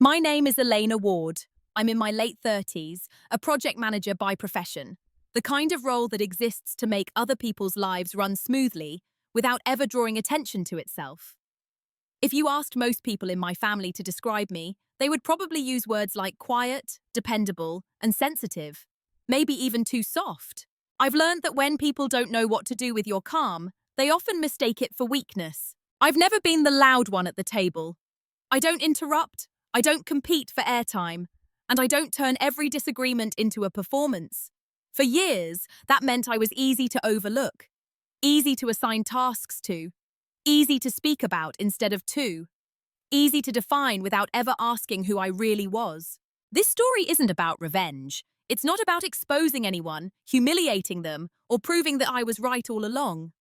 My name is Elena Ward. I'm in my late 30s, a project manager by profession, the kind of role that exists to make other people's lives run smoothly without ever drawing attention to itself. If you asked most people in my family to describe me, they would probably use words like quiet, dependable, and sensitive, maybe even too soft. I've learned that when people don't know what to do with your calm, they often mistake it for weakness. I've never been the loud one at the table. I don't interrupt, I don't compete for airtime, and I don't turn every disagreement into a performance. For years, that meant I was easy to overlook, easy to assign tasks to, easy to speak about instead of to, easy to define without ever asking who I really was. This story isn't about revenge. It's not about exposing anyone, humiliating them, or proving that I was right all along.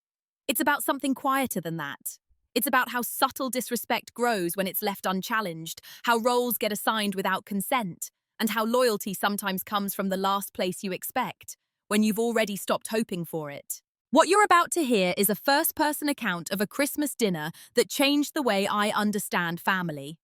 It's about something quieter than that. It's about how subtle disrespect grows when it's left unchallenged, how roles get assigned without consent, and how loyalty sometimes comes from the last place you expect, when you've already stopped hoping for it. What you're about to hear is a first-person account of a Christmas dinner that changed the way I understand family.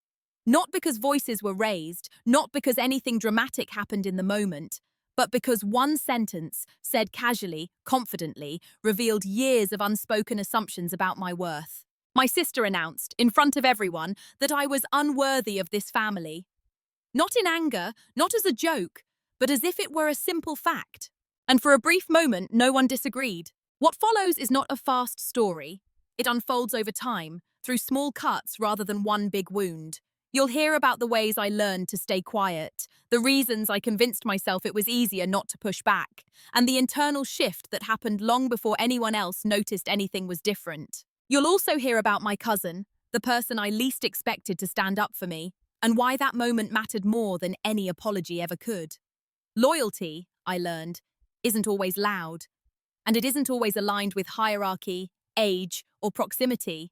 Not because voices were raised, not because anything dramatic happened in the moment, but because one sentence, said casually, confidently, revealed years of unspoken assumptions about my worth. My sister announced, in front of everyone, that I was unworthy of this family. Not in anger, not as a joke, but as if it were a simple fact. And for a brief moment, no one disagreed. What follows is not a fast story. It unfolds over time, through small cuts rather than one big wound. You'll hear about the ways I learned to stay quiet, the reasons I convinced myself it was easier not to push back, and the internal shift that happened long before anyone else noticed anything was different. You'll also hear about my cousin, the person I least expected to stand up for me, and why that moment mattered more than any apology ever could. Loyalty, I learned, isn't always loud, and it isn't always aligned with hierarchy, age, or proximity.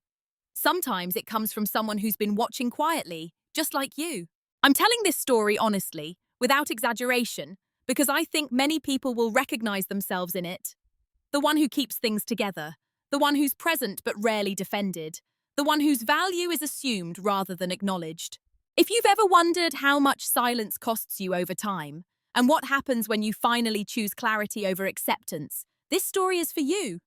Sometimes it comes from someone who's been watching quietly, just like you. I'm telling this story honestly, without exaggeration, because I think many people will recognize themselves in it. The one who keeps things together, the one who's present but rarely defended, the one whose value is assumed rather than acknowledged. If you've ever wondered how much silence costs you over time, and what happens when you finally choose clarity over acceptance, this story is for you.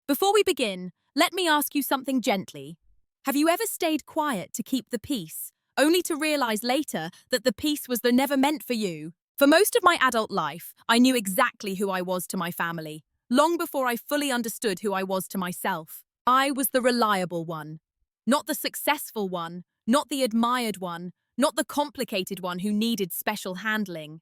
Before we begin, let me ask you something gently. Have you ever stayed quiet to keep the peace, only to realize later that the peace was never meant for you? For most of my adult life, I knew exactly who I was to my family, long before I fully understood who I was to myself. I was the reliable one, not the successful one, not the admired one, not the complicated one who needed special handling.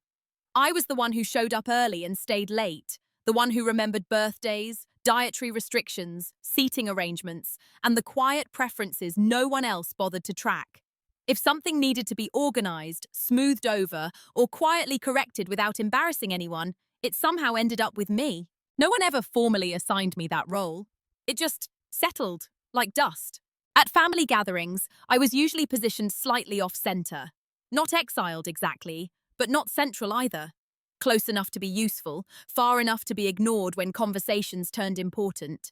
I was the one who showed up early and stayed late, the one who remembered birthdays, dietary restrictions, seating arrangements, and the quiet preferences no one else bothered to track. If something needed to be organized, smoothed over, or quietly corrected without embarrassing anyone, it somehow ended up with me. No one ever formally assigned me that role. It just settled, like dust. At family gatherings, I was usually positioned slightly off-center. Not exiled exactly, but not central either. Close enough to be useful, far enough to be ignored when conversations turned important.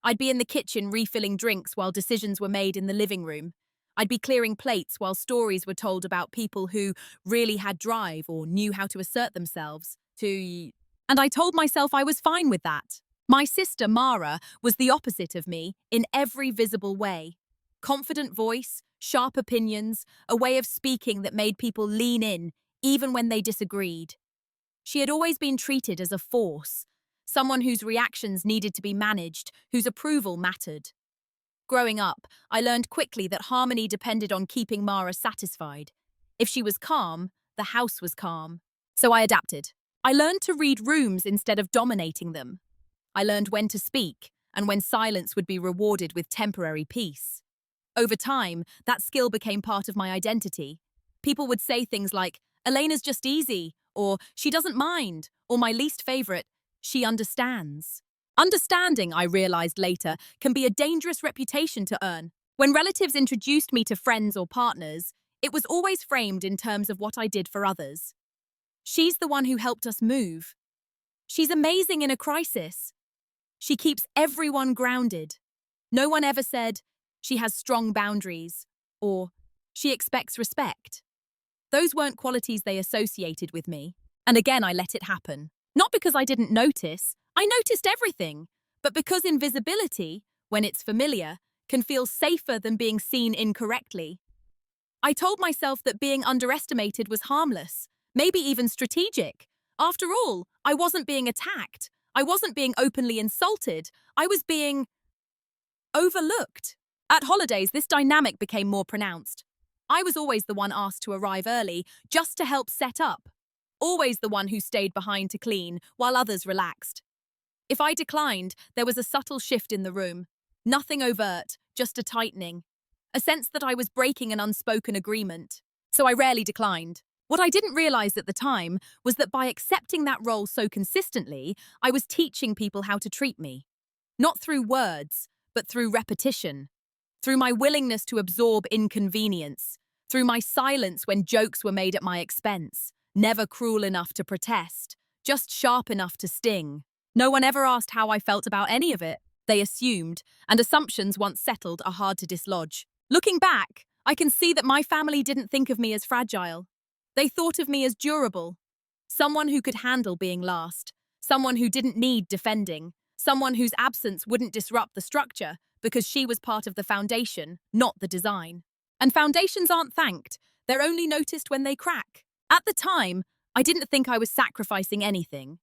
I'd be in the kitchen refilling drinks while decisions were made in the living room. I'd be clearing plates while stories were told about people who really had drive or knew how to assert themselves. And I told myself I was fine with that. My sister, Mara, was the opposite of me in every visible way. Confident voice, sharp opinions, a way of speaking that made people lean in, even when they disagreed. She had always been treated as a force, someone whose reactions needed to be managed, whose approval mattered. Growing up, I learned quickly that harmony depended on keeping Mara satisfied. If she was calm, the house was calm. So I adapted. I learned to read rooms instead of dominating them. I learned when to speak, and when silence would be rewarded with temporary peace. Over time, that skill became part of my identity. People would say things like, "Elena's just easy," or "she doesn't mind," or my least favorite, "she understands." Understanding, I realized later, can be a dangerous reputation to earn. When relatives introduced me to friends or partners, it was always framed in terms of what I did for others. "She's the one who helped us move." "She's amazing in a crisis." "She keeps everyone grounded." No one ever said, "She has strong boundaries," or "She expects respect." Those weren't qualities they associated with me. And again, I let it happen. Not because I didn't notice, I noticed everything, but because invisibility, when it's familiar, can feel safer than being seen incorrectly. I told myself that being underestimated was harmless, maybe even strategic. After all, I wasn't being attacked. I wasn't being openly insulted. I was being overlooked. At holidays, this dynamic became more pronounced. I was always the one asked to arrive early, just to help set up. Always the one who stayed behind to clean, while others relaxed. If I declined, there was a subtle shift in the room. Nothing overt, just a tightening. A sense that I was breaking an unspoken agreement. So I rarely declined. What I didn't realize at the time was that by accepting that role so consistently, I was teaching people how to treat me. Not through words, but through repetition. Through my willingness to absorb inconvenience. Through my silence when jokes were made at my expense. Never cruel enough to protest, just sharp enough to sting. No one ever asked how I felt about any of it. They assumed, and assumptions once settled are hard to dislodge. Looking back, I can see that my family didn't think of me as fragile. They thought of me as durable. Someone who could handle being last. Someone who didn't need defending. Someone whose absence wouldn't disrupt the structure because she was part of the foundation, not the design. And foundations aren't thanked. They're only noticed when they crack. At the time, I didn't think I was sacrificing anything.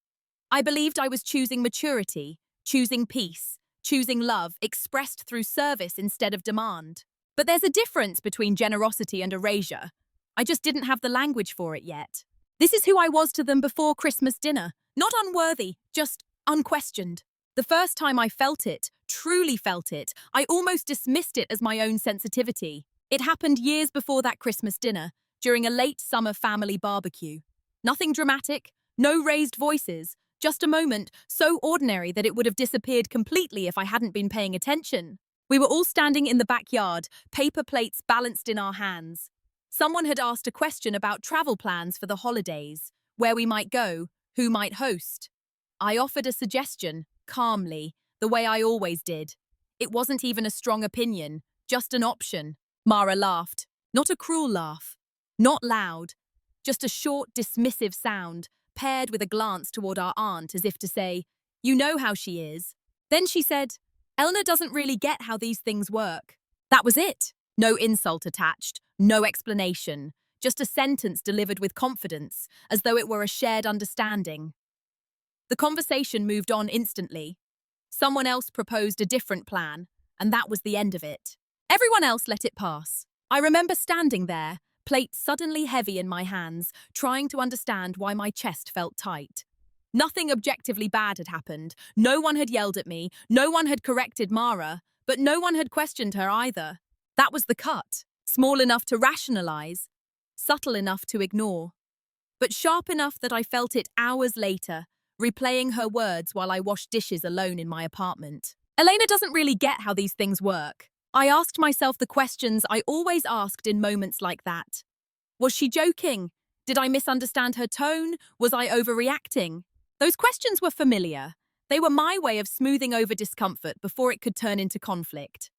I believed I was choosing maturity, choosing peace, choosing love expressed through service instead of demand. But there's a difference between generosity and erasure. I just didn't have the language for it yet. This is who I was to them before Christmas dinner. Not unworthy, just unquestioned. The first time I felt it, truly felt it, I almost dismissed it as my own sensitivity. It happened years before that Christmas dinner, during a late summer family barbecue. Nothing dramatic, no raised voices, just a moment so ordinary that it would have disappeared completely if I hadn't been paying attention. We were all standing in the backyard, paper plates balanced in our hands. Someone had asked a question about travel plans for the holidays, where we might go, who might host. I offered a suggestion, calmly, the way I always did. It wasn't even a strong opinion, just an option. Mara laughed. Not a cruel laugh. Not loud. Just a short, dismissive sound, paired with a glance toward our aunt as if to say, "You know how she is." Then she said, "Elena doesn't really get how these things work." That was it. No insult attached, no explanation, just a sentence delivered with confidence, as though it were a shared understanding. The conversation moved on instantly. Someone else proposed a different plan, and that was the end of it. Everyone else let it pass. I remember standing there, plate suddenly heavy in my hands, trying to understand why my chest felt tight. Nothing objectively bad had happened. No one had yelled at me. No one had corrected Mara, but no one had questioned her either. That was the cut. Small enough to rationalize, subtle enough to ignore, but sharp enough that I felt it hours later, replaying her words while I washed dishes alone in my apartment. Elena doesn't really get how these things work. I asked myself the questions I always asked in moments like that. Was she joking? Did I misunderstand her tone? Was I overreacting? Those questions were familiar. They were my way of smoothing over discomfort before it could turn into conflict.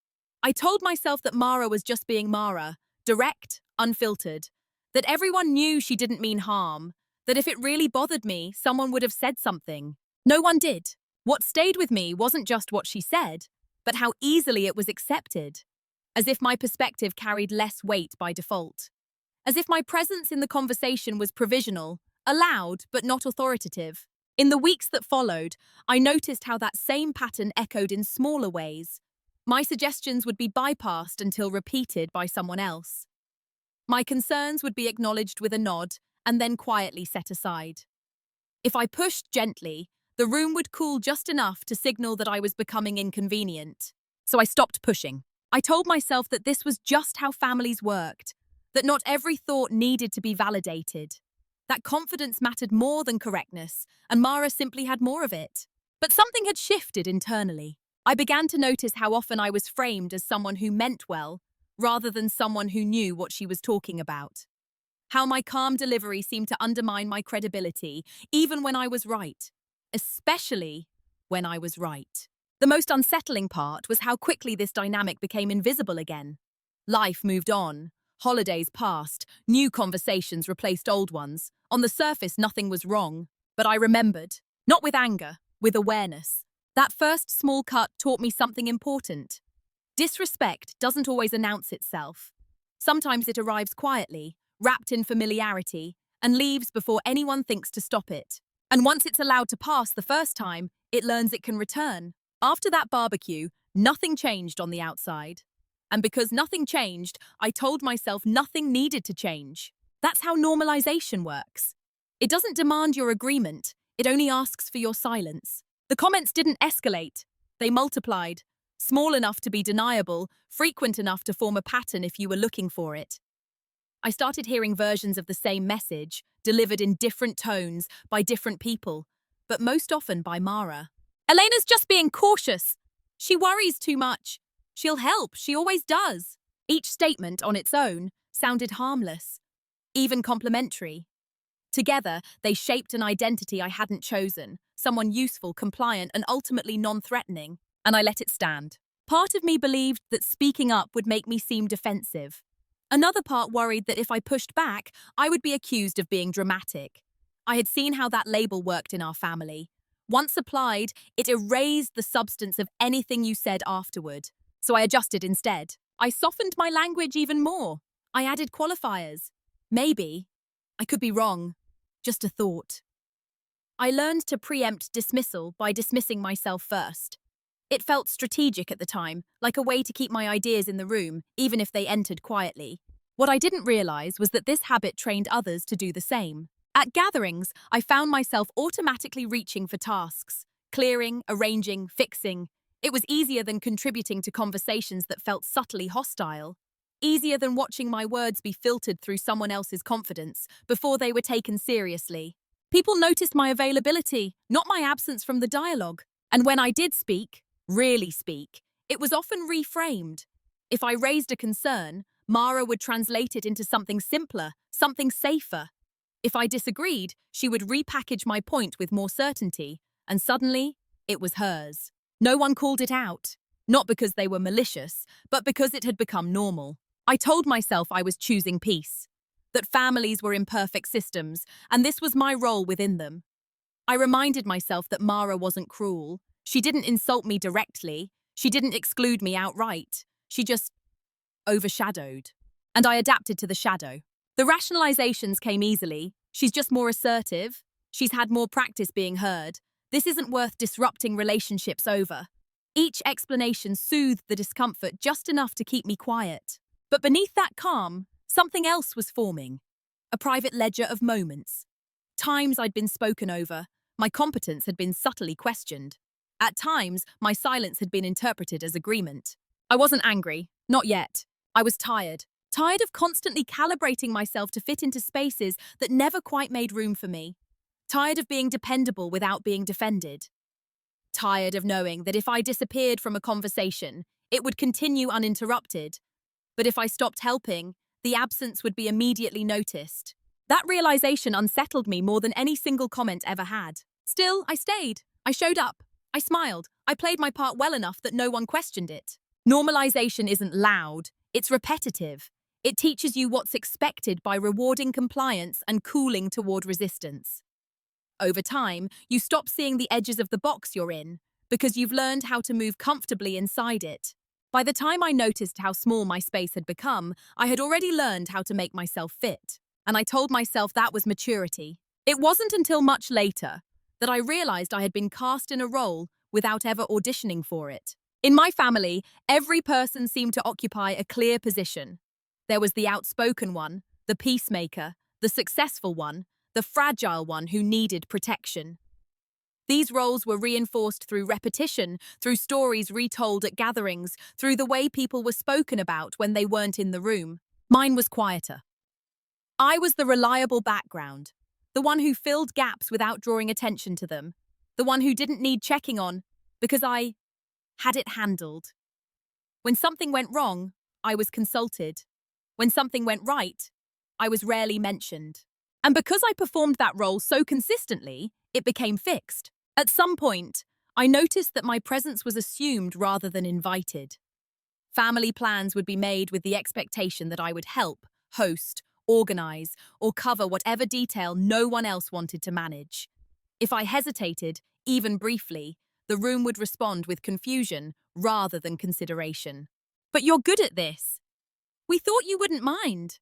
I told myself that Mara was just being Mara, direct, unfiltered, that everyone knew she didn't mean harm, that if it really bothered me, someone would have said something. No one did. What stayed with me wasn't just what she said, but how easily it was accepted, as if my perspective carried less weight by default, as if my presence in the conversation was provisional, allowed but not authoritative. In the weeks that followed, I noticed how that same pattern echoed in smaller ways. My suggestions would be bypassed until repeated by someone else. My concerns would be acknowledged with a nod and then quietly set aside. If I pushed gently, the room would cool just enough to signal that I was becoming inconvenient. So I stopped pushing. I told myself that this was just how families worked, that not every thought needed to be validated, that confidence mattered more than correctness, and Mara simply had more of it. But something had shifted internally. I began to notice how often I was framed as someone who meant well, rather than someone who knew what she was talking about. How my calm delivery seemed to undermine my credibility, even when I was right. Especially when I was right. The most unsettling part was how quickly this dynamic became invisible again. Life moved on. Holidays passed, new conversations replaced old ones. On the surface, nothing was wrong. But I remembered. Not with anger, with awareness. That first small cut taught me something important. Disrespect doesn't always announce itself. Sometimes it arrives quietly, wrapped in familiarity, and leaves before anyone thinks to stop it. And once it's allowed to pass the first time, it learns it can return. After that barbecue, nothing changed on the outside. And because nothing changed, I told myself nothing needed to change. That's how normalization works. It doesn't demand your agreement, it only asks for your silence. The comments didn't escalate, they multiplied. Small enough to be deniable, frequent enough to form a pattern if you were looking for it. I started hearing versions of the same message, delivered in different tones, by different people, but most often by Mara. Elena's just being cautious. She worries too much. She'll help, she always does. Each statement on its own sounded harmless, even complimentary. Together, they shaped an identity I hadn't chosen, someone useful, compliant, and ultimately non-threatening, and I let it stand. Part of me believed that speaking up would make me seem defensive. Another part worried that if I pushed back, I would be accused of being dramatic. I had seen how that label worked in our family. Once applied, it erased the substance of anything you said afterward. So I adjusted instead. I softened my language even more. I added qualifiers. Maybe. I could be wrong. Just a thought. I learned to preempt dismissal by dismissing myself first. It felt strategic at the time, like a way to keep my ideas in the room, even if they entered quietly. What I didn't realize was that this habit trained others to do the same. At gatherings, I found myself automatically reaching for tasks, clearing, arranging, fixing. It was easier than contributing to conversations that felt subtly hostile. Easier than watching my words be filtered through someone else's confidence before they were taken seriously. People noticed my availability, not my absence from the dialogue. And when I did speak, really speak, it was often reframed. If I raised a concern, Mara would translate it into something simpler, something safer. If I disagreed, she would repackage my point with more certainty, and suddenly, it was hers. No one called it out, not because they were malicious, but because it had become normal. I told myself I was choosing peace, that families were imperfect systems, and this was my role within them. I reminded myself that Mara wasn't cruel. She didn't insult me directly. She didn't exclude me outright. She just overshadowed. And I adapted to the shadow. The rationalizations came easily. She's just more assertive. She's had more practice being heard. This isn't worth disrupting relationships over. Each explanation soothed the discomfort just enough to keep me quiet. But beneath that calm, something else was forming. A private ledger of moments. Times I'd been spoken over. My competence had been subtly questioned. At times, my silence had been interpreted as agreement. I wasn't angry. Not yet. I was tired. Tired of constantly calibrating myself to fit into spaces that never quite made room for me. Tired of being dependable without being defended. Tired of knowing that if I disappeared from a conversation, it would continue uninterrupted. But if I stopped helping, the absence would be immediately noticed. That realization unsettled me more than any single comment ever had. Still, I stayed. I showed up. I smiled. I played my part well enough that no one questioned it. Normalization isn't loud. It's repetitive. It teaches you what's expected by rewarding compliance and cooling toward resistance. Over time, you stop seeing the edges of the box you're in because you've learned how to move comfortably inside it. By the time I noticed how small my space had become, I had already learned how to make myself fit. And I told myself that was maturity. It wasn't until much later that I realized I had been cast in a role without ever auditioning for it. In my family, every person seemed to occupy a clear position. There was the outspoken one, the peacemaker, the successful one, the fragile one who needed protection. These roles were reinforced through repetition, through stories retold at gatherings, through the way people were spoken about when they weren't in the room. Mine was quieter. I was the reliable background, the one who filled gaps without drawing attention to them, the one who didn't need checking on because I had it handled. When something went wrong, I was consulted. When something went right, I was rarely mentioned. And because I performed that role so consistently, it became fixed. At some point, I noticed that my presence was assumed rather than invited. Family plans would be made with the expectation that I would help, host, organize, or cover whatever detail no one else wanted to manage. If I hesitated, even briefly, the room would respond with confusion rather than consideration. "But you're good at this. We thought you wouldn't mind."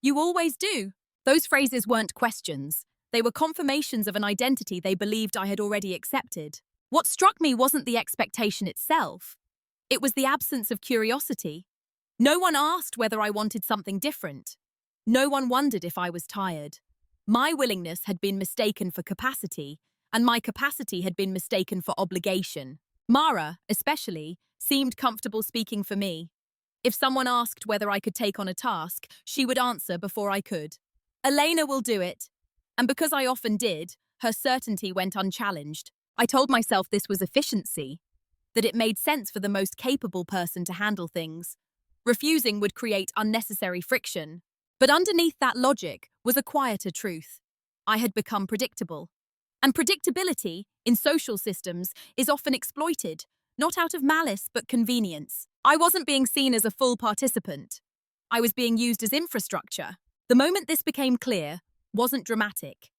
"You always do." Those phrases weren't questions. They were confirmations of an identity they believed I had already accepted. What struck me wasn't the expectation itself. It was the absence of curiosity. No one asked whether I wanted something different. No one wondered if I was tired. My willingness had been mistaken for capacity, and my capacity had been mistaken for obligation. Mara, especially, seemed comfortable speaking for me. If someone asked whether I could take on a task, she would answer before I could. "Elena will do it." And because I often did, her certainty went unchallenged. I told myself this was efficiency, that it made sense for the most capable person to handle things. Refusing would create unnecessary friction. But underneath that logic was a quieter truth. I had become predictable. And predictability, in social systems, is often exploited, not out of malice but convenience. I wasn't being seen as a full participant. I was being used as infrastructure. The moment this became clear wasn't dramatic.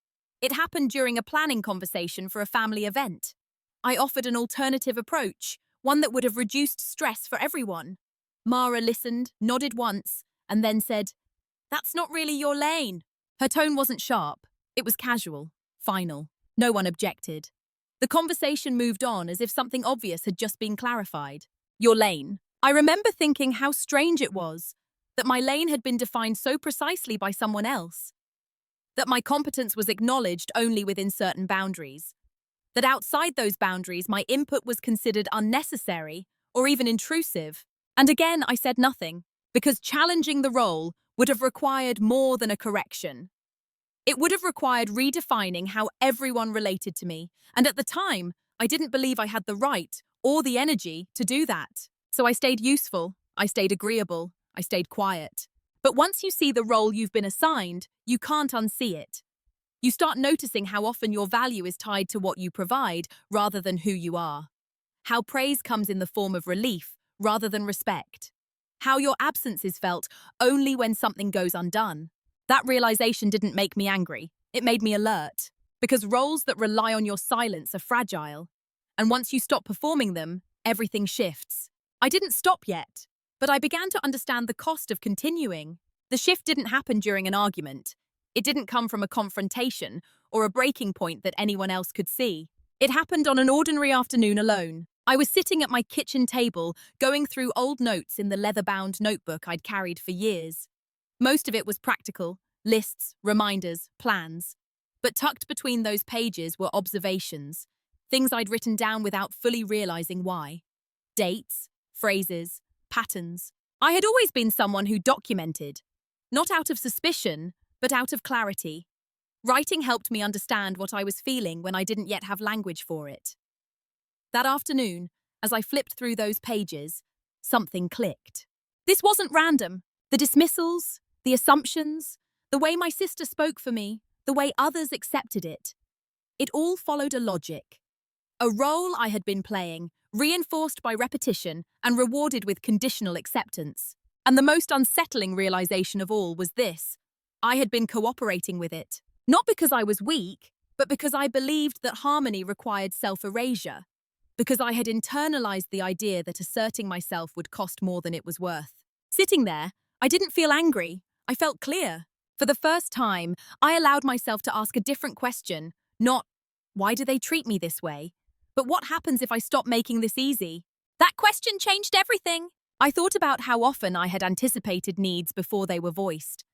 It happened during a planning conversation for a family event. I offered an alternative approach, one that would have reduced stress for everyone. Mara listened, nodded once, and then said, "That's not really your lane." Her tone wasn't sharp. It was casual, final. No one objected. The conversation moved on as if something obvious had just been clarified. "Your lane." I remember thinking how strange it was that my lane had been defined so precisely by someone else, that my competence was acknowledged only within certain boundaries, that outside those boundaries my input was considered unnecessary or even intrusive. And again, I said nothing, because challenging the role would have required more than a correction. It would have required redefining how everyone related to me, and at the time, I didn't believe I had the right or the energy to do that. So I stayed useful, I stayed agreeable, I stayed quiet. But once you see the role you've been assigned, you can't unsee it. You start noticing how often your value is tied to what you provide rather than who you are. How praise comes in the form of relief rather than respect. How your absence is felt only when something goes undone. That realization didn't make me angry. It made me alert. Because roles that rely on your silence are fragile. And once you stop performing them, everything shifts. I didn't stop yet, but I began to understand the cost of continuing. The shift didn't happen during an argument. It didn't come from a confrontation or a breaking point that anyone else could see. It happened on an ordinary afternoon alone. I was sitting at my kitchen table, going through old notes in the leather-bound notebook I'd carried for years. Most of it was practical, lists, reminders, plans. But tucked between those pages were observations, things I'd written down without fully realizing why. Dates, phrases, patterns. I had always been someone who documented, not out of suspicion, but out of clarity. Writing helped me understand what I was feeling when I didn't yet have language for it. That afternoon, as I flipped through those pages, something clicked. This wasn't random. The dismissals, the assumptions, the way my sister spoke for me, the way others accepted it. It all followed a logic. A role I had been playing, reinforced by repetition and rewarded with conditional acceptance. And the most unsettling realization of all was this: I had been cooperating with it. Not because I was weak, but because I believed that harmony required self-erasure. Because I had internalized the idea that asserting myself would cost more than it was worth. Sitting there, I didn't feel angry. I felt clear. For the first time, I allowed myself to ask a different question. Not, why do they treat me this way? But what happens if I stop making this easy? That question changed everything. I thought about how often I had anticipated needs before they were voiced.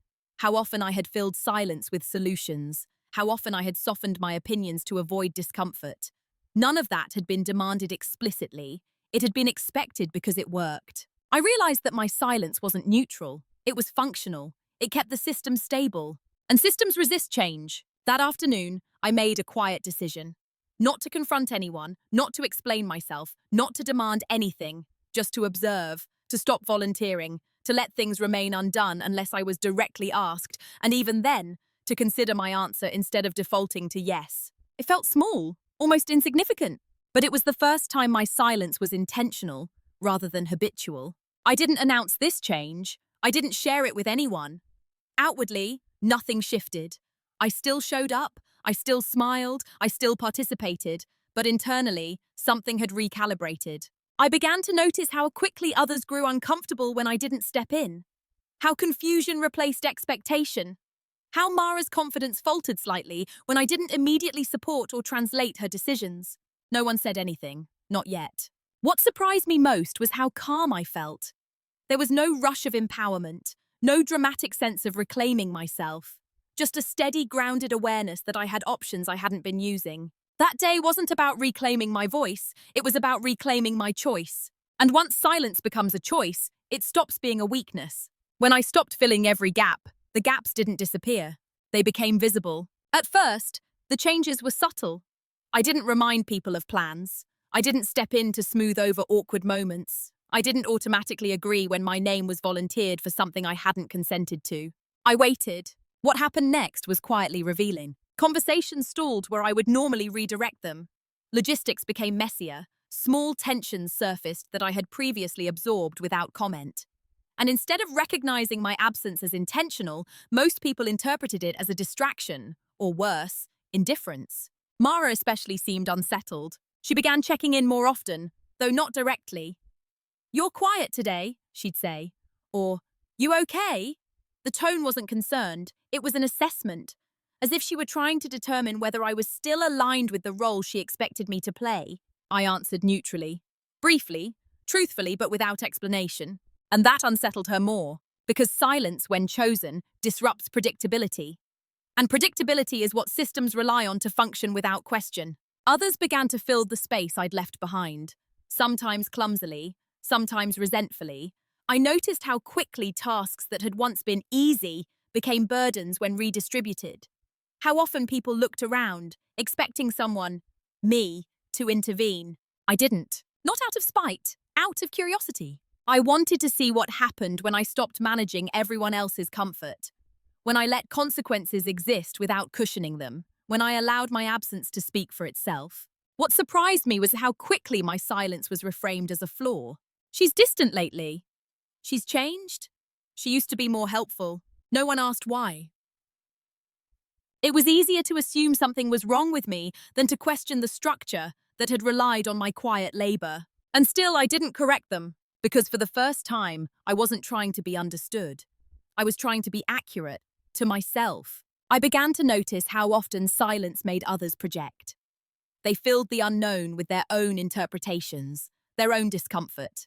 How often I had filled silence with solutions. How often I had softened my opinions to avoid discomfort. None of that had been demanded explicitly. It had been expected because it worked. I realized that my silence wasn't neutral. It was functional. It kept the system stable. And systems resist change. That afternoon, I made a quiet decision. Not to confront anyone, not to explain myself, not to demand anything, just to observe, to stop volunteering, to let things remain undone unless I was directly asked, and even then, to consider my answer instead of defaulting to yes. It felt small, almost insignificant, but it was the first time my silence was intentional rather than habitual. I didn't announce this change. I didn't share it with anyone. Outwardly, nothing shifted. I still showed up, I still smiled, I still participated, but internally, something had recalibrated. I began to notice how quickly others grew uncomfortable when I didn't step in. How confusion replaced expectation. How Mara's confidence faltered slightly when I didn't immediately support or translate her decisions. No one said anything, not yet. What surprised me most was how calm I felt. There was no rush of empowerment, no dramatic sense of reclaiming myself. Just a steady, grounded awareness that I had options I hadn't been using. That day wasn't about reclaiming my voice, it was about reclaiming my choice. And once silence becomes a choice, it stops being a weakness. When I stopped filling every gap, the gaps didn't disappear. They became visible. At first, the changes were subtle. I didn't remind people of plans. I didn't step in to smooth over awkward moments. I didn't automatically agree when my name was volunteered for something I hadn't consented to. I waited. What happened next was quietly revealing. Conversations stalled where I would normally redirect them. Logistics became messier. Small tensions surfaced that I had previously absorbed without comment. And instead of recognizing my absence as intentional, most people interpreted it as a distraction, or worse, indifference. Mara especially seemed unsettled. She began checking in more often, though not directly. "You're quiet today," she'd say. Or, "You okay?" The tone wasn't concerned, it was an assessment, as if she were trying to determine whether I was still aligned with the role she expected me to play. I answered neutrally. Briefly, truthfully, but without explanation. And that unsettled her more, because silence, when chosen, disrupts predictability. And predictability is what systems rely on to function without question. Others began to fill the space I'd left behind, sometimes clumsily, sometimes resentfully. I noticed how quickly tasks that had once been easy became burdens when redistributed. How often people looked around, expecting someone, me, to intervene. I didn't. Not out of spite, out of curiosity. I wanted to see what happened when I stopped managing everyone else's comfort. When I let consequences exist without cushioning them. When I allowed my absence to speak for itself. What surprised me was how quickly my silence was reframed as a flaw. "She's distant lately." "She's changed?" "She used to be more helpful." No one asked why. It was easier to assume something was wrong with me than to question the structure that had relied on my quiet labor. And still, I didn't correct them, because for the first time, I wasn't trying to be understood. I was trying to be accurate, to myself. I began to notice how often silence made others project. They filled the unknown with their own interpretations, their own discomfort.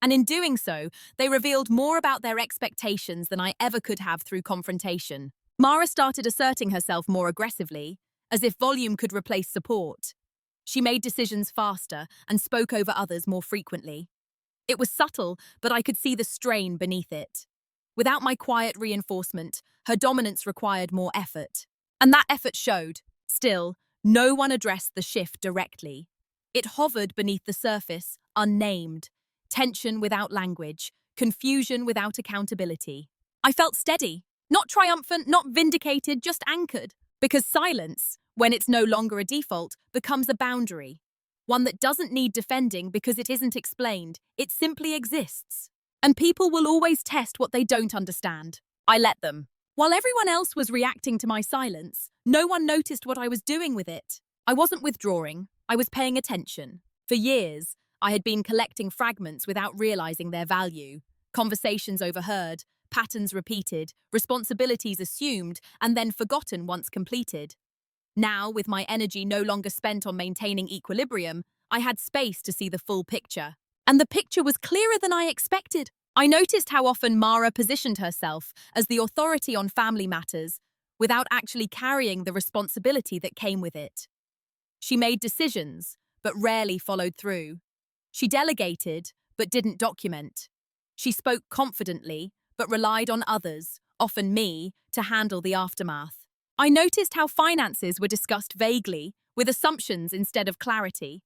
And in doing so, they revealed more about their expectations than I ever could have through confrontation. Mara started asserting herself more aggressively, as if volume could replace support. She made decisions faster and spoke over others more frequently. It was subtle, but I could see the strain beneath it. Without my quiet reinforcement, her dominance required more effort. And that effort showed. Still, no one addressed the shift directly. It hovered beneath the surface, unnamed. Tension without language, confusion without accountability. I felt steady, not triumphant, not vindicated, just anchored. Because silence, when it's no longer a default, becomes a boundary. One that doesn't need defending because it isn't explained, it simply exists. And people will always test what they don't understand. I let them. While everyone else was reacting to my silence, no one noticed what I was doing with it. I wasn't withdrawing, I was paying attention. For years, I had been collecting fragments without realizing their value. Conversations overheard, patterns repeated, responsibilities assumed, and then forgotten once completed. Now, with my energy no longer spent on maintaining equilibrium, I had space to see the full picture. And the picture was clearer than I expected. I noticed how often Mara positioned herself as the authority on family matters without actually carrying the responsibility that came with it. She made decisions, but rarely followed through. She delegated, but didn't document. She spoke confidently, but relied on others, often me, to handle the aftermath. I noticed how finances were discussed vaguely, with assumptions instead of clarity.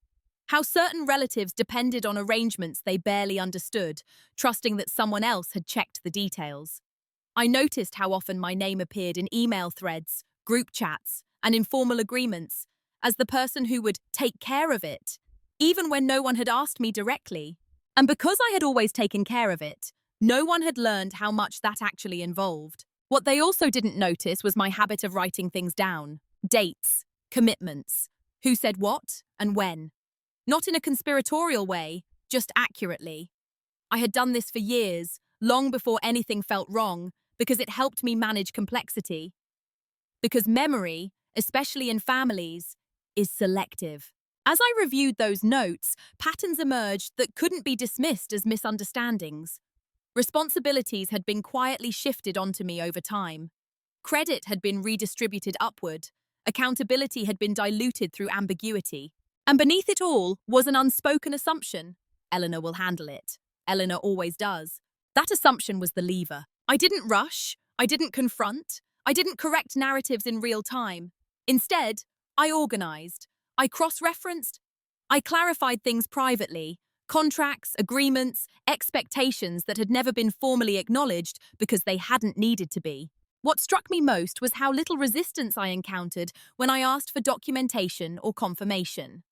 How certain relatives depended on arrangements they barely understood, trusting that someone else had checked the details. I noticed how often my name appeared in email threads, group chats, and informal agreements, as the person who would take care of it, even when no one had asked me directly. And because I had always taken care of it, no one had learned how much that actually involved. What they also didn't notice was my habit of writing things down. Dates, commitments, who said what and when. Not in a conspiratorial way, just accurately. I had done this for years, long before anything felt wrong, because it helped me manage complexity. Because memory, especially in families, is selective. As I reviewed those notes, patterns emerged that couldn't be dismissed as misunderstandings. Responsibilities had been quietly shifted onto me over time. Credit had been redistributed upward. Accountability had been diluted through ambiguity. And beneath it all was an unspoken assumption. Elena will handle it. Elena always does. That assumption was the lever. I didn't rush. I didn't confront. I didn't correct narratives in real time. Instead, I organized. I cross-referenced. I clarified things privately. Contracts, agreements, expectations that had never been formally acknowledged because they hadn't needed to be. What struck me most was how little resistance I encountered when I asked for documentation or confirmation.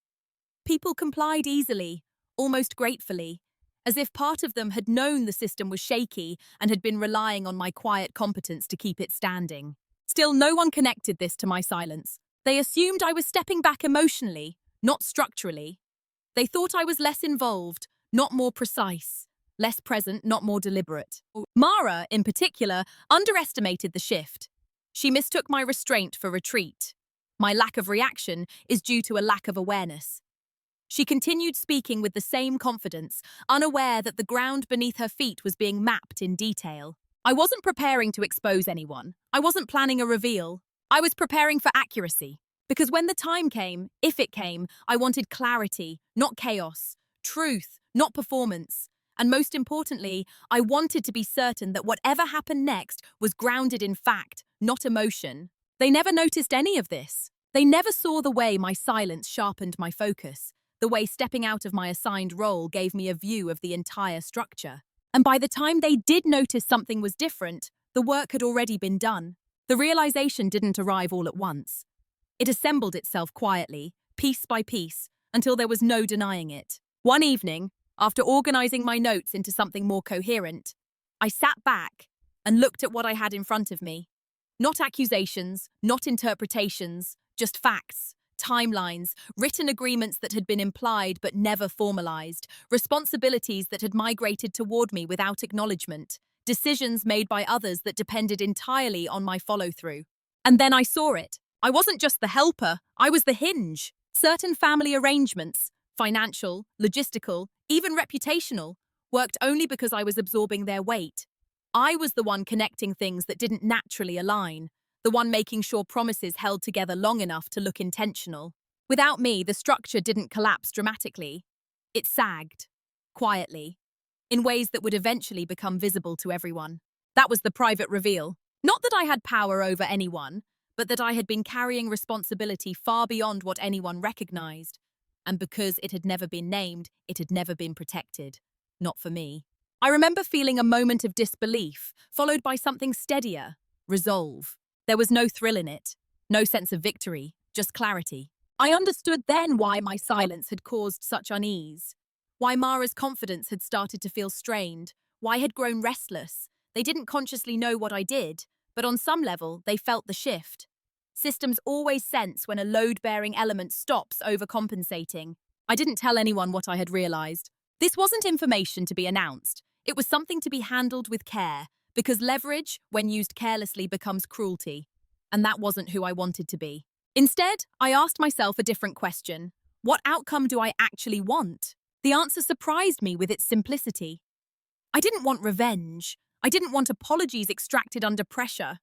People complied easily, almost gratefully, as if part of them had known the system was shaky and had been relying on my quiet competence to keep it standing. Still, no one connected this to my silence. They assumed I was stepping back emotionally, not structurally. They thought I was less involved, not more precise, less present, not more deliberate. Mara, in particular, underestimated the shift. She mistook my restraint for retreat. My lack of reaction is due to a lack of awareness. She continued speaking with the same confidence, unaware that the ground beneath her feet was being mapped in detail. I wasn't preparing to expose anyone. I wasn't planning a reveal. I was preparing for accuracy. Because when the time came, if it came, I wanted clarity, not chaos, truth, not performance. And most importantly, I wanted to be certain that whatever happened next was grounded in fact, not emotion. They never noticed any of this. They never saw the way my silence sharpened my focus, the way stepping out of my assigned role gave me a view of the entire structure. And by the time they did notice something was different, the work had already been done. The realization didn't arrive all at once. It assembled itself quietly, piece by piece, until there was no denying it. One evening, after organizing my notes into something more coherent, I sat back and looked at what I had in front of me. Not accusations, not interpretations, just facts, timelines, written agreements that had been implied but never formalized, responsibilities that had migrated toward me without acknowledgement, decisions made by others that depended entirely on my follow-through. And then I saw it. I wasn't just the helper, I was the hinge. Certain family arrangements, financial, logistical, even reputational, worked only because I was absorbing their weight. I was the one connecting things that didn't naturally align, the one making sure promises held together long enough to look intentional. Without me, the structure didn't collapse dramatically. It sagged, quietly, in ways that would eventually become visible to everyone. That was the private reveal. Not that I had power over anyone, but that I had been carrying responsibility far beyond what anyone recognized. And because it had never been named, it had never been protected. Not for me. I remember feeling a moment of disbelief, followed by something steadier, resolve. There was no thrill in it, no sense of victory, just clarity. I understood then why my silence had caused such unease, why Mara's confidence had started to feel strained, why I had grown restless. They didn't consciously know what I did, but on some level, they felt the shift. Systems always sense when a load-bearing element stops overcompensating. I didn't tell anyone what I had realized. This wasn't information to be announced. It was something to be handled with care, because leverage, when used carelessly, becomes cruelty. And that wasn't who I wanted to be. Instead, I asked myself a different question. What outcome do I actually want? The answer surprised me with its simplicity. I didn't want revenge. I didn't want apologies extracted under pressure.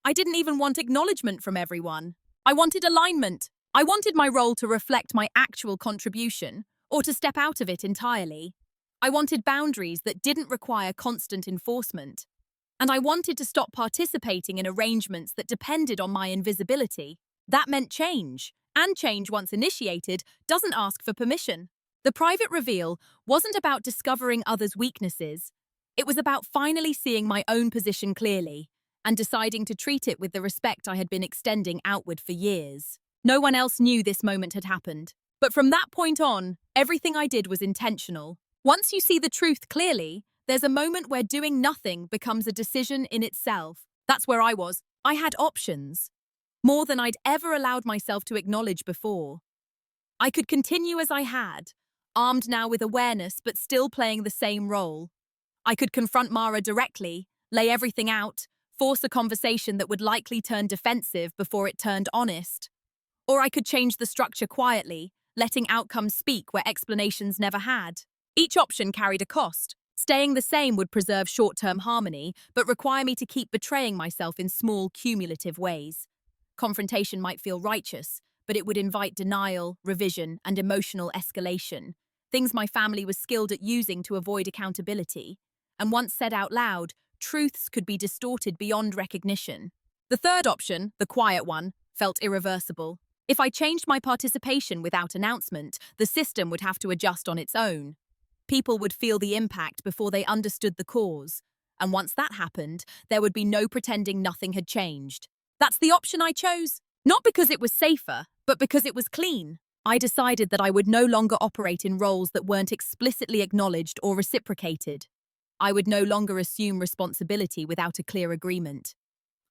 I didn't even want acknowledgement from everyone. I wanted alignment. I wanted my role to reflect my actual contribution, or to step out of it entirely. I wanted boundaries that didn't require constant enforcement. And I wanted to stop participating in arrangements that depended on my invisibility. That meant change, and change, once initiated, doesn't ask for permission. The private reveal wasn't about discovering others' weaknesses. It was about finally seeing my own position clearly and deciding to treat it with the respect I had been extending outward for years. No one else knew this moment had happened. But from that point on, everything I did was intentional. Once you see the truth clearly, there's a moment where doing nothing becomes a decision in itself. That's where I was. I had options. More than I'd ever allowed myself to acknowledge before. I could continue as I had, armed now with awareness but still playing the same role. I could confront Mara directly, lay everything out, force a conversation that would likely turn defensive before it turned honest. Or I could change the structure quietly, letting outcomes speak where explanations never had. Each option carried a cost. Staying the same would preserve short-term harmony, but require me to keep betraying myself in small, cumulative ways. Confrontation might feel righteous, but it would invite denial, revision, and emotional escalation, things my family was skilled at using to avoid accountability. And once said out loud, truths could be distorted beyond recognition. The third option, the quiet one, felt irreversible. If I changed my participation without announcement, the system would have to adjust on its own. People would feel the impact before they understood the cause. And once that happened, there would be no pretending nothing had changed. That's the option I chose. Not because it was safer, but because it was clean. I decided that I would no longer operate in roles that weren't explicitly acknowledged or reciprocated. I would no longer assume responsibility without a clear agreement.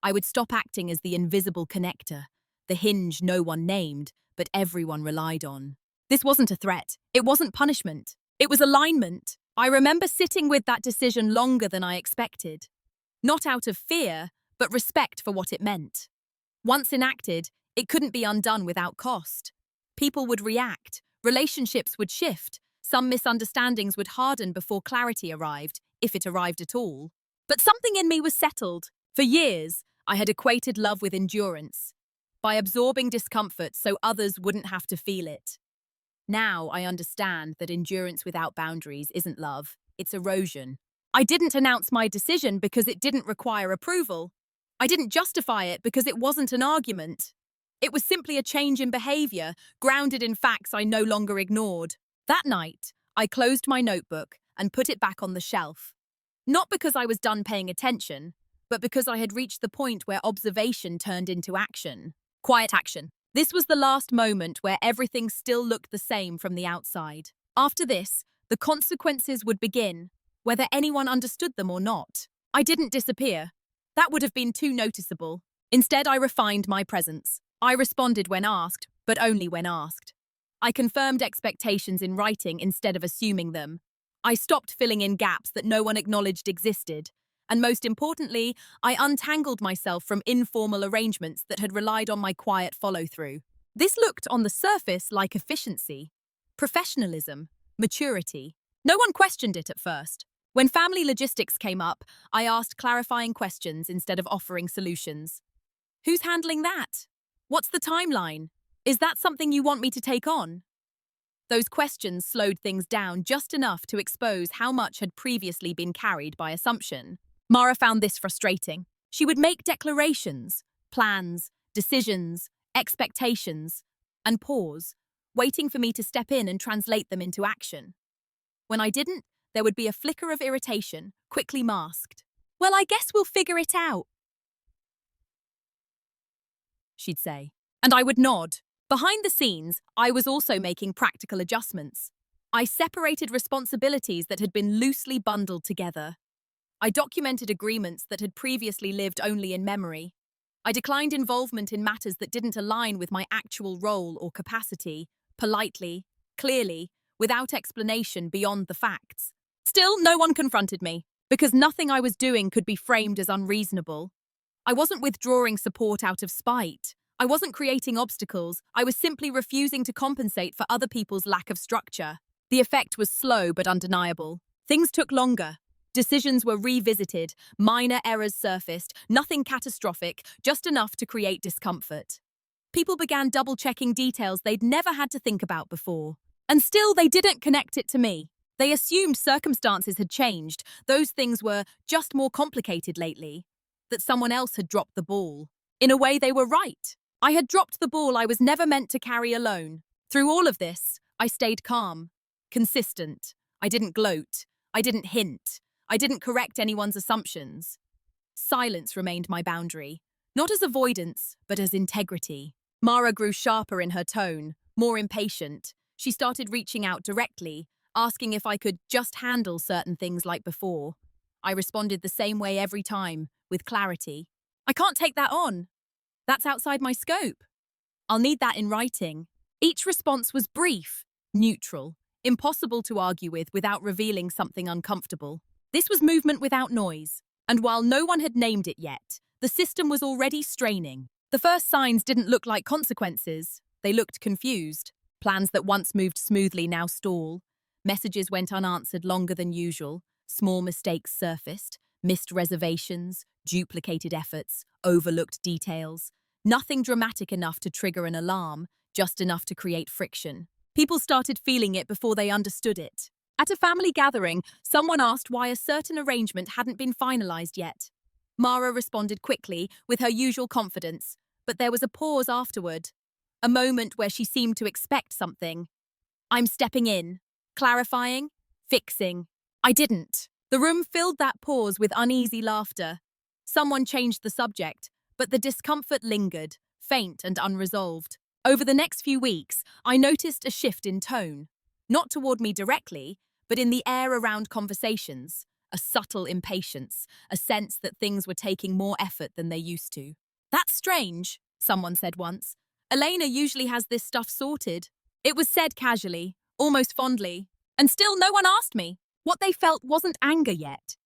I would stop acting as the invisible connector, the hinge no one named, but everyone relied on. This wasn't a threat. It wasn't punishment. It was alignment. I remember sitting with that decision longer than I expected. Not out of fear, but respect for what it meant. Once enacted, it couldn't be undone without cost. People would react, relationships would shift, some misunderstandings would harden before clarity arrived, if it arrived at all. But something in me was settled. For years, I had equated love with endurance, by absorbing discomfort so others wouldn't have to feel it. Now I understand that endurance without boundaries isn't love, it's erosion. I didn't announce my decision because it didn't require approval. I didn't justify it because it wasn't an argument. It was simply a change in behavior, grounded in facts I no longer ignored. That night, I closed my notebook and put it back on the shelf. Not because I was done paying attention, but because I had reached the point where observation turned into action. Quiet action. This was the last moment where everything still looked the same from the outside. After this, the consequences would begin, whether anyone understood them or not. I didn't disappear. That would have been too noticeable. Instead, I refined my presence. I responded when asked, but only when asked. I confirmed expectations in writing instead of assuming them. I stopped filling in gaps that no one acknowledged existed. And most importantly, I untangled myself from informal arrangements that had relied on my quiet follow-through. This looked on the surface like efficiency, professionalism, maturity. No one questioned it at first. When family logistics came up, I asked clarifying questions instead of offering solutions. Who's handling that? What's the timeline? Is that something you want me to take on? Those questions slowed things down just enough to expose how much had previously been carried by assumption. Mara found this frustrating. She would make declarations, plans, decisions, expectations, and pause, waiting for me to step in and translate them into action. When I didn't, there would be a flicker of irritation, quickly masked. "Well, I guess we'll figure it out," she'd say. And I would nod. Behind the scenes, I was also making practical adjustments. I separated responsibilities that had been loosely bundled together. I documented agreements that had previously lived only in memory. I declined involvement in matters that didn't align with my actual role or capacity, politely, clearly, without explanation beyond the facts. Still, no one confronted me, because nothing I was doing could be framed as unreasonable. I wasn't withdrawing support out of spite. I wasn't creating obstacles. I was simply refusing to compensate for other people's lack of structure. The effect was slow but undeniable. Things took longer. Decisions were revisited, minor errors surfaced, nothing catastrophic, just enough to create discomfort. People began double-checking details they'd never had to think about before. And still, they didn't connect it to me. They assumed circumstances had changed, those things were just more complicated lately, that someone else had dropped the ball. In a way, they were right. I had dropped the ball I was never meant to carry alone. Through all of this, I stayed calm, consistent. I didn't gloat. I didn't hint. I didn't correct anyone's assumptions. Silence remained my boundary, not as avoidance, but as integrity. Mara grew sharper in her tone, more impatient. She started reaching out directly, asking if I could just handle certain things like before. I responded the same way every time, with clarity. I can't take that on. That's outside my scope. I'll need that in writing. Each response was brief, neutral, impossible to argue with without revealing something uncomfortable. This was movement without noise, and while no one had named it yet, the system was already straining. The first signs didn't look like consequences. They looked confused. Plans that once moved smoothly now stall. Messages went unanswered longer than usual. Small mistakes surfaced. Missed reservations, duplicated efforts, overlooked details. Nothing dramatic enough to trigger an alarm, just enough to create friction. People started feeling it before they understood it. At a family gathering, someone asked why a certain arrangement hadn't been finalized yet. Mara responded quickly, with her usual confidence, but there was a pause afterward. A moment where she seemed to expect something. I'm stepping in, clarifying, fixing. I didn't. The room filled that pause with uneasy laughter. Someone changed the subject, but the discomfort lingered, faint and unresolved. Over the next few weeks, I noticed a shift in tone. Not toward me directly, but in the air around conversations. A subtle impatience, a sense that things were taking more effort than they used to. That's strange, someone said once. Elena usually has this stuff sorted. It was said casually, almost fondly, and still no one asked me. What they felt wasn't anger yet.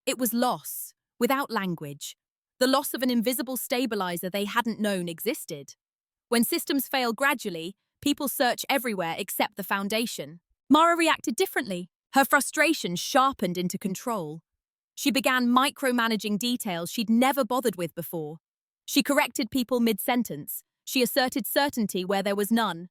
It was loss, without language. The loss of an invisible stabilizer they hadn't known existed. When systems fail gradually, people search everywhere except the foundation. Mara reacted differently. Her frustration sharpened into control. She began micromanaging details she'd never bothered with before. She corrected people mid-sentence. She asserted certainty where there was none.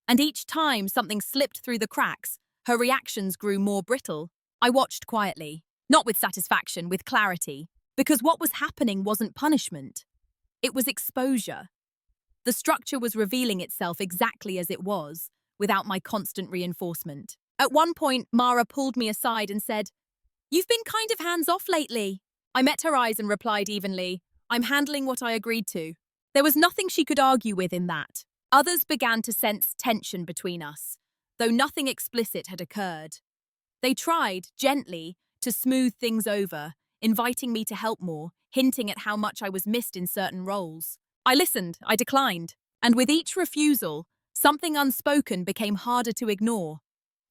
And each time something slipped through the cracks, her reactions grew more brittle. I watched quietly, not with satisfaction, with clarity, because what was happening wasn't punishment. It was exposure. The structure was revealing itself exactly as it was, without my constant reinforcement. At one point, Mara pulled me aside and said, "You've been kind of hands-off lately." I met her eyes and replied evenly, "I'm handling what I agreed to." There was nothing she could argue with in that. Others began to sense tension between us, though nothing explicit had occurred. They tried, gently, to smooth things over, inviting me to help more, hinting at how much I was missed in certain roles. I listened, I declined, and with each refusal, something unspoken became harder to ignore.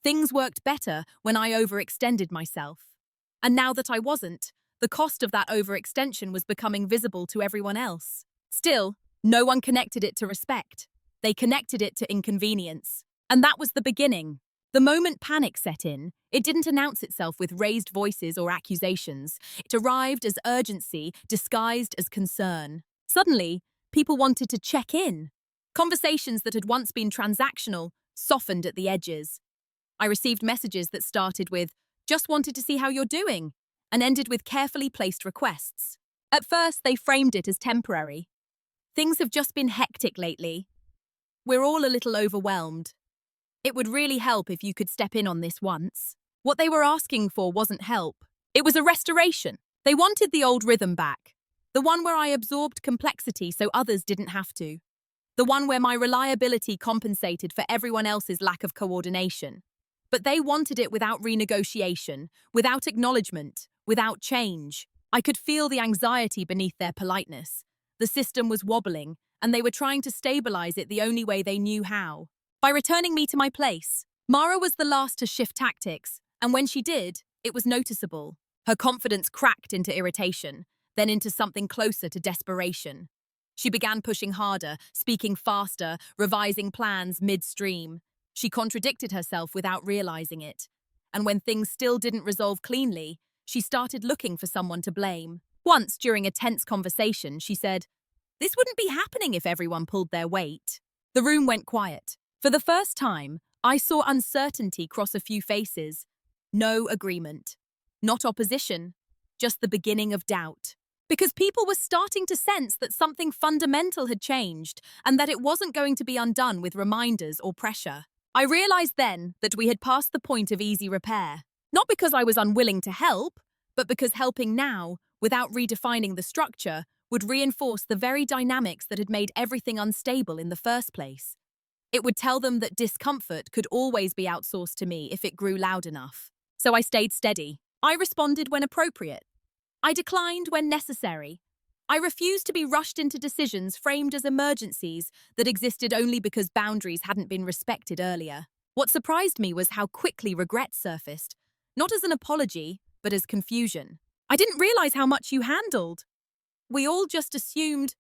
Things worked better when I overextended myself. And now that I wasn't, the cost of that overextension was becoming visible to everyone else. Still, no one connected it to respect. They connected it to inconvenience. And that was the beginning. The moment panic set in, it didn't announce itself with raised voices or accusations. It arrived as urgency, disguised as concern. Suddenly, people wanted to check in. Conversations that had once been transactional softened at the edges. I received messages that started with, "Just wanted to see how you're doing," and ended with carefully placed requests. At first, they framed it as temporary. "Things have just been hectic lately. We're all a little overwhelmed. It would really help if you could step in on this once." What they were asking for wasn't help. It was a restoration. They wanted the old rhythm back. The one where I absorbed complexity so others didn't have to. The one where my reliability compensated for everyone else's lack of coordination. But they wanted it without renegotiation, without acknowledgement, without change. I could feel the anxiety beneath their politeness. The system was wobbling, and they were trying to stabilize it the only way they knew how. By returning me to my place, Mara was the last to shift tactics, and when she did, it was noticeable. Her confidence cracked into irritation, then into something closer to desperation. She began pushing harder, speaking faster, revising plans midstream. She contradicted herself without realizing it. And when things still didn't resolve cleanly, she started looking for someone to blame. Once, during a tense conversation, she said, "This wouldn't be happening if everyone pulled their weight." The room went quiet. For the first time, I saw uncertainty cross a few faces. No agreement. Not opposition. Just the beginning of doubt. Because people were starting to sense that something fundamental had changed and that it wasn't going to be undone with reminders or pressure. I realized then that we had passed the point of easy repair. Not because I was unwilling to help, but because helping now, without redefining the structure, would reinforce the very dynamics that had made everything unstable in the first place. It would tell them that discomfort could always be outsourced to me if it grew loud enough. So I stayed steady. I responded when appropriate. I declined when necessary. I refused to be rushed into decisions framed as emergencies that existed only because boundaries hadn't been respected earlier. What surprised me was how quickly regret surfaced, not as an apology, but as confusion. I didn't realize how much you handled. We all just assumed.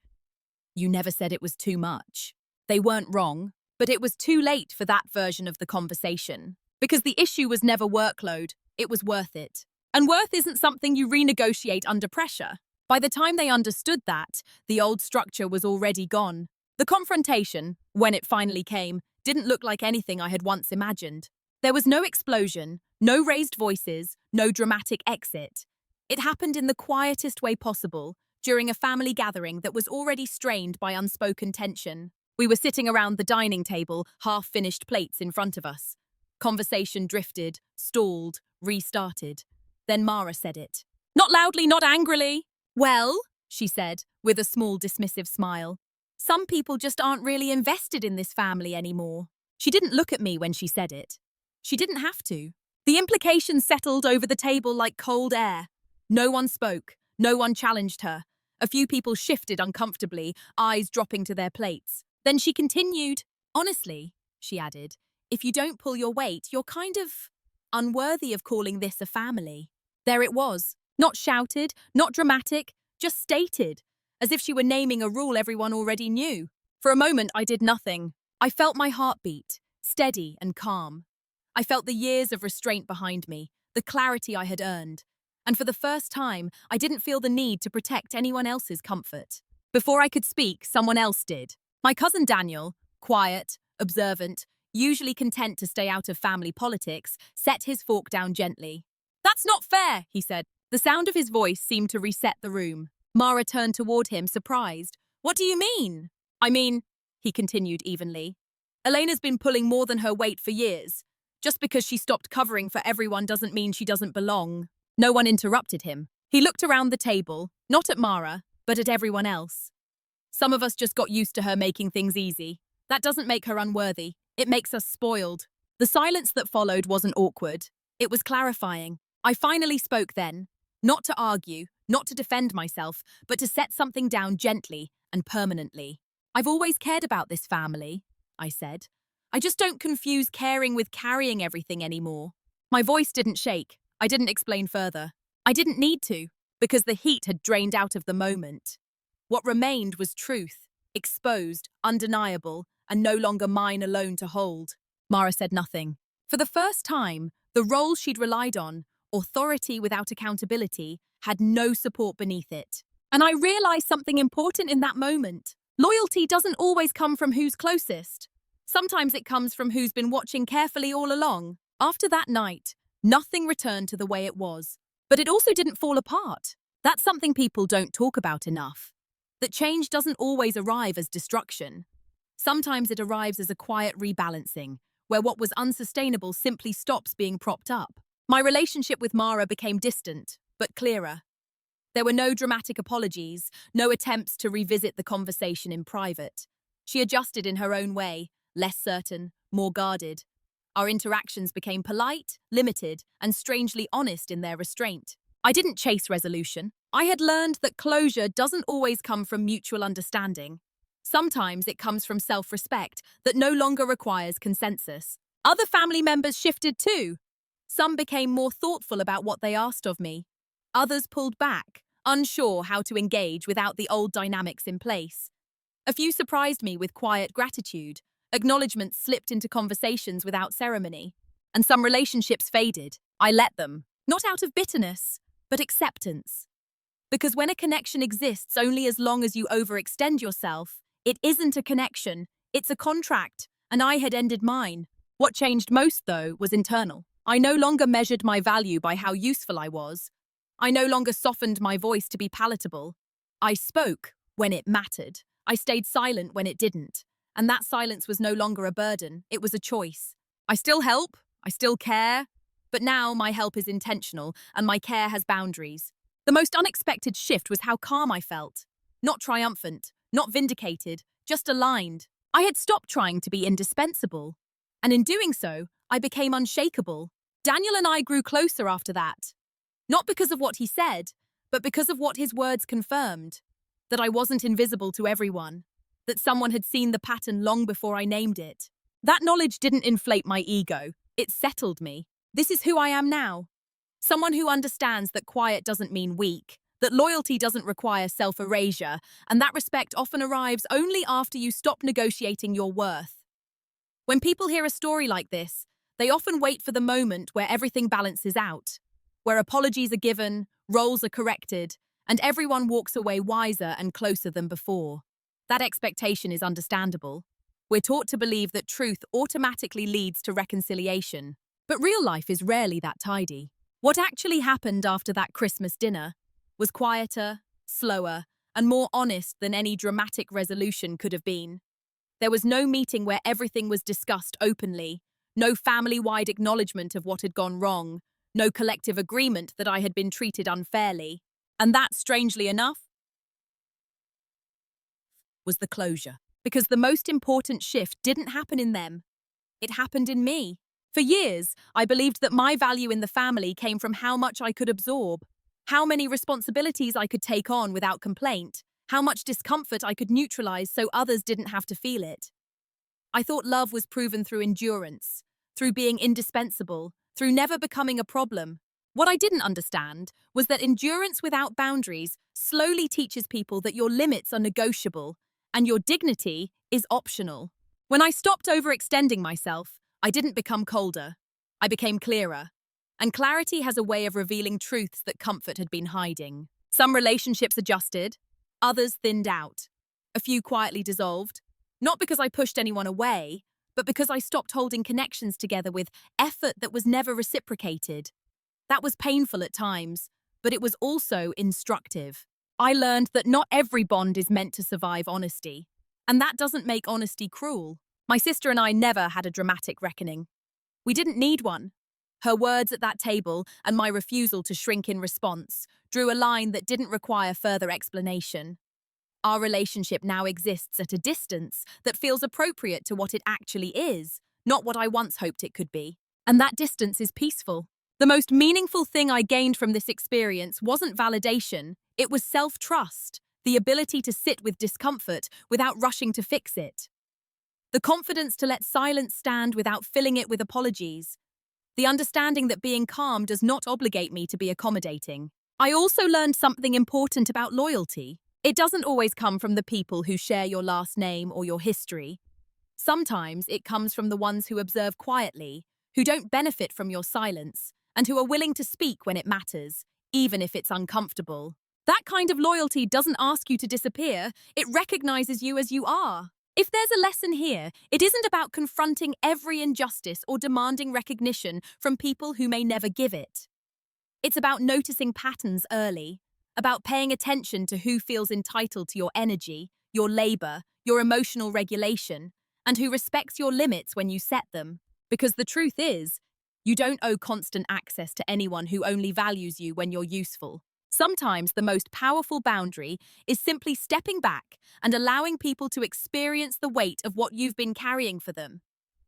You never said it was too much. They weren't wrong, but it was too late for that version of the conversation. Because the issue was never workload, it was worth it. And worth isn't something you renegotiate under pressure. By the time they understood that, the old structure was already gone. The confrontation, when it finally came, didn't look like anything I had once imagined. There was no explosion, no raised voices, no dramatic exit. It happened in the quietest way possible, during a family gathering that was already strained by unspoken tension. We were sitting around the dining table, half-finished plates in front of us. Conversation drifted, stalled, restarted. Then Mara said it. Not loudly, not angrily. Well, she said, with a small dismissive smile, some people just aren't really invested in this family anymore. She didn't look at me when she said it. She didn't have to. The implications settled over the table like cold air. No one spoke. No one challenged her. A few people shifted uncomfortably, eyes dropping to their plates. Then she continued. Honestly, she added, if you don't pull your weight, you're kind of unworthy of calling this a family. There it was. Not shouted, not dramatic, just stated, as if she were naming a rule everyone already knew. For a moment, I did nothing. I felt my heart beat, steady and calm. I felt the years of restraint behind me, the clarity I had earned. And for the first time, I didn't feel the need to protect anyone else's comfort. Before I could speak, someone else did. My cousin Daniel, quiet, observant, usually content to stay out of family politics, set his fork down gently. That's not fair, he said. The sound of his voice seemed to reset the room. Mara turned toward him, surprised. What do you mean? I mean, he continued evenly, Elena's been pulling more than her weight for years. Just because she stopped covering for everyone doesn't mean she doesn't belong. No one interrupted him. He looked around the table, not at Mara, but at everyone else. Some of us just got used to her making things easy. That doesn't make her unworthy. It makes us spoiled. The silence that followed wasn't awkward. It was clarifying. I finally spoke then. Not to argue, not to defend myself, but to set something down gently and permanently. I've always cared about this family, I said. I just don't confuse caring with carrying everything anymore. My voice didn't shake. I didn't explain further. I didn't need to, because the heat had drained out of the moment. What remained was truth, exposed, undeniable, and no longer mine alone to hold. Mara said nothing. For the first time, the role she'd relied on, authority without accountability, had no support beneath it. And I realized something important in that moment. Loyalty doesn't always come from who's closest. Sometimes it comes from who's been watching carefully all along. After that night, nothing returned to the way it was. But it also didn't fall apart. That's something people don't talk about enough. That change doesn't always arrive as destruction. Sometimes it arrives as a quiet rebalancing, where what was unsustainable simply stops being propped up. My relationship with Mara became distant, but clearer. There were no dramatic apologies, no attempts to revisit the conversation in private. She adjusted in her own way, less certain, more guarded. Our interactions became polite, limited, and strangely honest in their restraint. I didn't chase resolution. I had learned that closure doesn't always come from mutual understanding. Sometimes it comes from self-respect that no longer requires consensus. Other family members shifted too. Some became more thoughtful about what they asked of me. Others pulled back, unsure how to engage without the old dynamics in place. A few surprised me with quiet gratitude. Acknowledgements slipped into conversations without ceremony. And some relationships faded. I let them, not out of bitterness, but acceptance. Because when a connection exists only as long as you overextend yourself, it isn't a connection, it's a contract, and I had ended mine. What changed most, though, was internal. I no longer measured my value by how useful I was. I no longer softened my voice to be palatable. I spoke when it mattered. I stayed silent when it didn't. And that silence was no longer a burden, it was a choice. I still help, I still care, but now my help is intentional and my care has boundaries. The most unexpected shift was how calm I felt. Not triumphant, not vindicated, just aligned. I had stopped trying to be indispensable, and in doing so, I became unshakable. Daniel and I grew closer after that, not because of what he said, but because of what his words confirmed. That I wasn't invisible to everyone, that someone had seen the pattern long before I named it. That knowledge didn't inflate my ego, it settled me. This is who I am now. Someone who understands that quiet doesn't mean weak, that loyalty doesn't require self-erasure, and that respect often arrives only after you stop negotiating your worth. When people hear a story like this, they often wait for the moment where everything balances out, where apologies are given, roles are corrected, and everyone walks away wiser and closer than before. That expectation is understandable. We're taught to believe that truth automatically leads to reconciliation, but real life is rarely that tidy. What actually happened after that Christmas dinner was quieter, slower, and more honest than any dramatic resolution could have been. There was no meeting where everything was discussed openly, no family-wide acknowledgement of what had gone wrong, no collective agreement that I had been treated unfairly. And that, strangely enough, was the closure. Because the most important shift didn't happen in them. It happened in me. For years, I believed that my value in the family came from how much I could absorb, how many responsibilities I could take on without complaint, how much discomfort I could neutralize so others didn't have to feel it. I thought love was proven through endurance, through being indispensable, through never becoming a problem. What I didn't understand was that endurance without boundaries slowly teaches people that your limits are negotiable and your dignity is optional. When I stopped overextending myself, I didn't become colder. I became clearer. And clarity has a way of revealing truths that comfort had been hiding. Some relationships adjusted, others thinned out. A few quietly dissolved, not because I pushed anyone away, but because I stopped holding connections together with effort that was never reciprocated. That was painful at times, but it was also instructive. I learned that not every bond is meant to survive honesty, and that doesn't make honesty cruel. My sister and I never had a dramatic reckoning. We didn't need one. Her words at that table and my refusal to shrink in response drew a line that didn't require further explanation. Our relationship now exists at a distance that feels appropriate to what it actually is, not what I once hoped it could be. And that distance is peaceful. The most meaningful thing I gained from this experience wasn't validation, it was self-trust, the ability to sit with discomfort without rushing to fix it. The confidence to let silence stand without filling it with apologies. The understanding that being calm does not obligate me to be accommodating. I also learned something important about loyalty. It doesn't always come from the people who share your last name or your history. Sometimes it comes from the ones who observe quietly, who don't benefit from your silence, and who are willing to speak when it matters, even if it's uncomfortable. That kind of loyalty doesn't ask you to disappear, it recognizes you as you are. If there's a lesson here, it isn't about confronting every injustice or demanding recognition from people who may never give it. It's about noticing patterns early, about paying attention to who feels entitled to your energy, your labor, your emotional regulation, and who respects your limits when you set them. Because the truth is, you don't owe constant access to anyone who only values you when you're useful. Sometimes the most powerful boundary is simply stepping back and allowing people to experience the weight of what you've been carrying for them.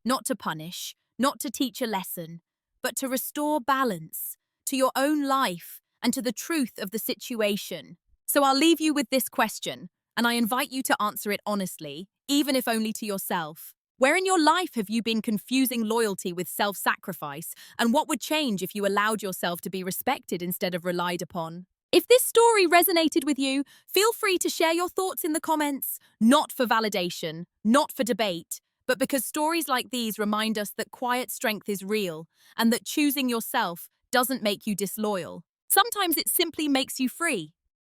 Not to punish, not to teach a lesson, but to restore balance to your own life and to the truth of the situation. So I'll leave you with this question, and I invite you to answer it honestly, even if only to yourself. Where in your life have you been confusing loyalty with self-sacrifice, and what would change if you allowed yourself to be respected instead of relied upon? If this story resonated with you, feel free to share your thoughts in the comments, not for validation, not for debate, but because stories like these remind us that quiet strength is real and that choosing yourself doesn't make you disloyal. Sometimes it simply makes you free.